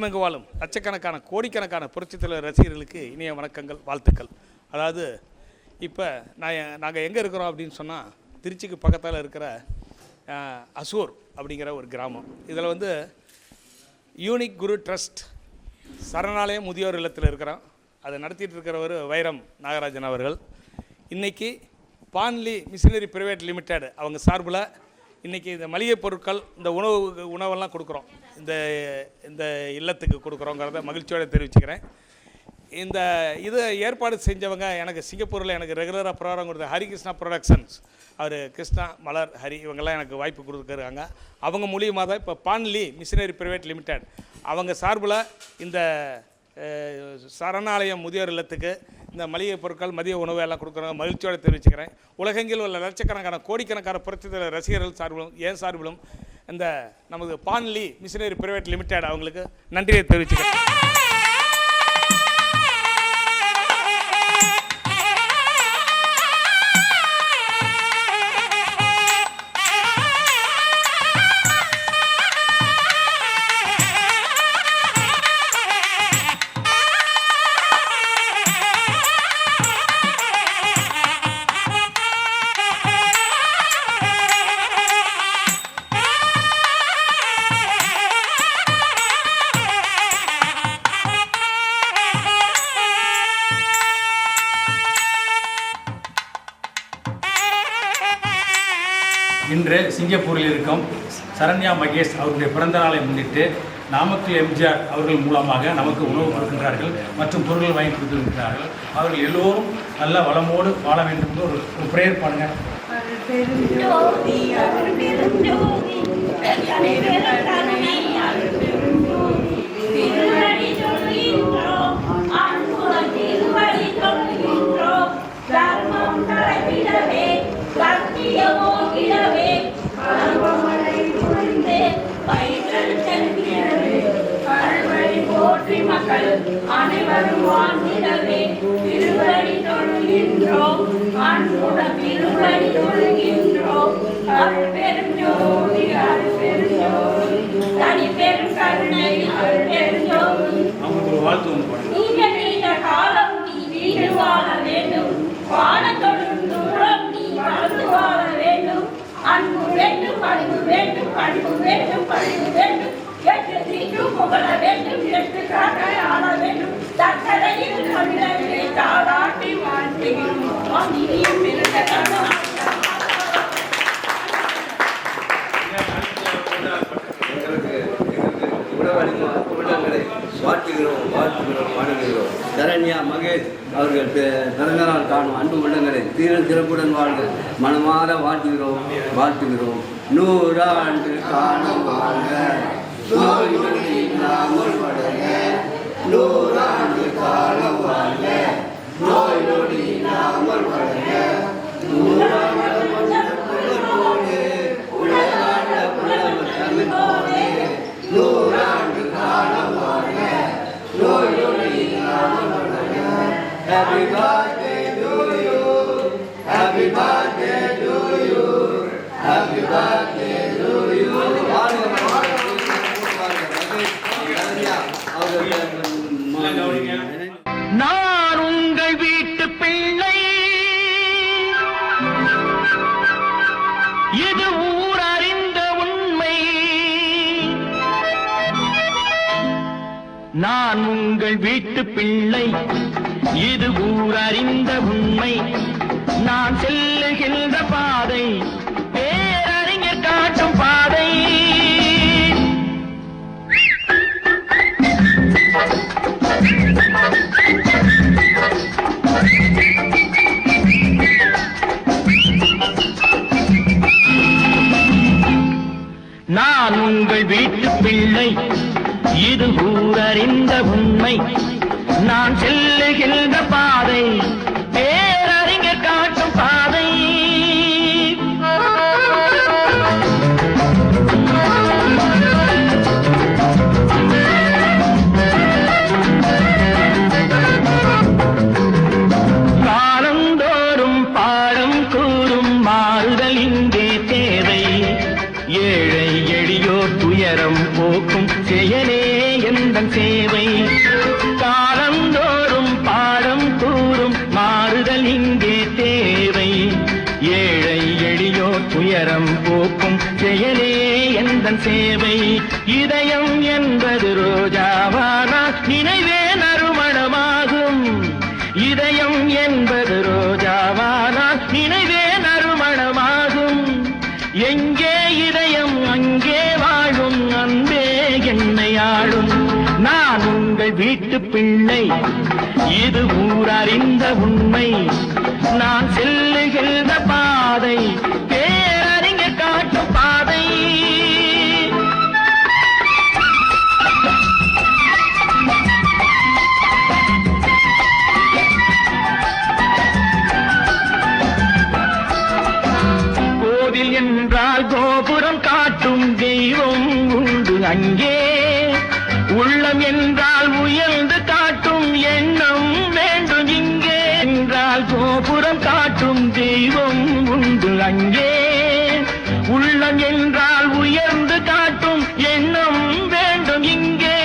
உலகமெங்கு வாழும் லட்சக்கணக்கான கோடிக்கணக்கான புரட்சித் தலைவர் ரசிகர்களுக்கு இனிய வணக்கங்கள், வாழ்த்துக்கள். அதாவது இப்போ நாங்கள் எங்கே இருக்கிறோம் அப்படின்னு சொன்னால், திருச்சிக்கு பக்கத்தில் இருக்கிற அசூர் அப்படிங்கிற ஒரு கிராமம். இதில் வந்து யூனிக் குரு ட்ரஸ்ட் சரணாலயம் முதியோர் இல்லத்தில் இருக்கிறோம். அதை நடத்திட்டு இருக்கிறவர் வைரம் நாகராஜன் அவர்கள். இன்றைக்கி பான்லி மிஷினரி பிரைவேட் லிமிடெட் அவங்க சார்பில் இன்றைக்கி இந்த மளிகை பொருட்கள், இந்த உணவெல்லாம் கொடுக்குறோம், இந்த இல்லத்துக்கு கொடுக்குறோங்கிறத மகிழ்ச்சியோடு தெரிவிச்சுக்கிறேன். இந்த இதை ஏற்பாடு செஞ்சவங்க எனக்கு சிங்கப்பூரில் எனக்கு ரெகுலராக ப்ரோக்ராம் கொடுத்த ஹரிகிருஷ்ணா ப்ரொடக்ஷன்ஸ், அவர் கிருஷ்ணா, மலர், ஹரி இவங்கெல்லாம் எனக்கு வாய்ப்பு கொடுத்துருக்காங்க. அவங்க மூலியமாக தான் இப்போ பான்லி மிஷினரி பிரைவேட் லிமிடெட் அவங்க சார்பில் இந்த சரணாலயம் முதியோர் இல்லத்துக்கு இந்த மளிகை பொருட்கள், மதிய உணவு எல்லாம் கொடுக்குறாங்க. மகிழ்ச்சியோடு தெரிவிச்சுக்கிறேன். உலகெங்கில் உள்ள லட்சக்கணக்கான கோடிக்கணக்கான புரட்சித் தலைவர் ரசிகர்கள் சார்பிலும் என் சார்பிலும் இந்த நமது பான்லி மிஷினரி பிரைவேட் லிமிடெட் அவங்களுக்கு நன்றியை தெரிவிச்சுக்கிறேன். இன்று சிங்கப்பூரில் இருக்கும் சரண்யா மகேஷ் அவருடைய பிறந்த நாளை முன்னிட்டு நாமக்கல் எம்ஜிஆர் அவர்கள் மூலமாக நமக்கு உணவு கொடுக்கின்றார்கள் மற்றும் பொருட்கள் வாங்கி கொடுத்திருக்கிறார்கள். அவர்கள் எல்லோரும் நல்ல வளமோடு வாழ வேண்டும் என்று ஒரு ப்ரேயர் பண்ணுங்க. மக்கள் அனைவரும் வாழ்ந்திடவே திருவடி தொழுகின்றோம், அன்புடன் திருவடி தொழுகின்றோம். அருள் பெரும் ஜோதி, அருள் பெரும் ஜோதி, தனி பெரும் கருணை, அருள் பெரும் ஜோதி. நீண்ட நீண்ட காலம் நீ வீடு வாழ வேண்டும், வானத்தொடும் தூரம் நீ வாழ்ந்து வாழ வேண்டும். அன்பு வேண்டும், அன்பு வேண்டும், அன்பு வேண்டும், அன்பு வேண்டும். எட்டு தீட்டும் புகழ வேண்டும், எட்டு காட்டை ஆள வேண்டும். தக்கரையில் தமிழரை தாளாட்டி வாழ்த்துகிறோம். இனியும் இருந்த வாழ்த்துகிறோம், பாடுகிறோம். சரண்யா மகேஷ் அவர்கள் பிறந்தநாள் காணும் அன்பு உள்ளங்களை சிறப்புடன் வாழ்க மனமாற வாழ்த்துகிறோம். 100 ஆண்டு காணும் வாழ்க, நோய் நொடி இல்லாமல் வளர்க. 100 ஆண்டு காலம் வாழ்க, நோய் நொடி இல்லாமல் வளர்க. 100 ஆண்டு புலனோடு உலகாண்ட புலவர் தமிழ் போலே. 100 ஆண்டு காலம் வாழ்க, நோய் நொடி இல்லாமல் வளர்க. Happy birthday to you, happy birthday to you, happy birthday to you. நான் உங்கள் வீட்டு பிள்ளை, இது ஊர் அறிந்த உண்மை. நான் உங்கள் வீட்டு பிள்ளை, இது ஊர் அறிந்த உண்மை. நான் செல்லுகின்ற பாதை பேரறிஞர் காட்டும் பாதை. நான் உங்கள் வீட்டு பிள்ளை, இது ஊரறிந்த உண்மை. நான் செல்லுகின்ற பாதை பேரறிஞர் காட்டும் பாதை. காலந்தோறும் பாடம் கூறும் மாறுதல் இங்கே தேவை. ஏழை எளியோர் துயரம் போக்கும் செயலே எந்தன் வீட்டு பிள்ளை, இது ஊரறிந்த உண்மை. நான் செல்லுகின்ற பாதை பேரறிஞர் காட்டும் பாதை. கோவில் என்றால் கோபுரம் காட்டும் தெய்வம் உண்டு அங்கே. உள்ளம் என்றால் உயர்ந்து காட்டும் எண்ணம் வேண்டும் இங்கே. என்றால் கோபுரம் காட்டும் தெய்வம் உண்டு அங்கே. உள்ளம் என்றால் உயர்ந்து காட்டும் எண்ணம் வேண்டும் இங்கே.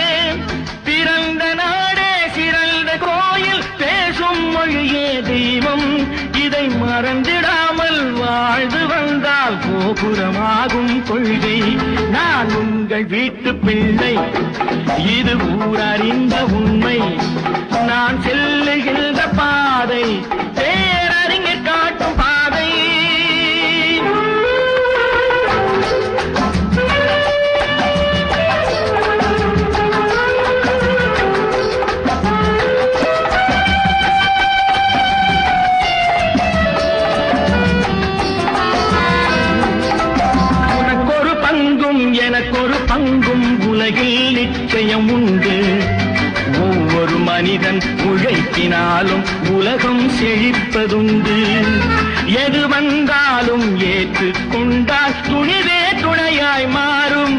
பிறந்த நாடே சிறந்த கோயில், பேசும் மொழியே தெய்வம். இதை மறந்திடாமல் வாழ்ந்து வந்தால் கோபுரமாகும் கொள்கை. நான் உங்கள் வீட்டு பிள்ளை, இது ஊரறிந்த உண்மை. நான் செல்லுகின்ற பாதை பேரறிஞர் காட்டும் பாதை. உனக்கொரு பங்கும் எனக்கொரு பங்கும் உலகில் நிச்சயம் உண்டு. ஒவ்வொரு மனிதன் உழைப்பினாலும் உலகம் செழிப்பதுண்டு. எது வந்தாலும் ஏற்றுக்கொண்டால் துணிவே துணையாய் மாறும்.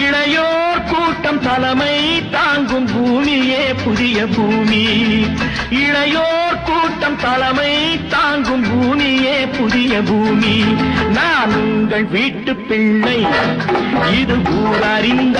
இளையோர் கூட்டம் தலைமை தாங்கும் பூமியே புதிய பூமி. இளையோர் கூட்டம் தலைமை தாங்கும் பூமியே புதிய பூமி. நான் உங்கள் வீட்டு பிள்ளை, இது ஊரறிந்த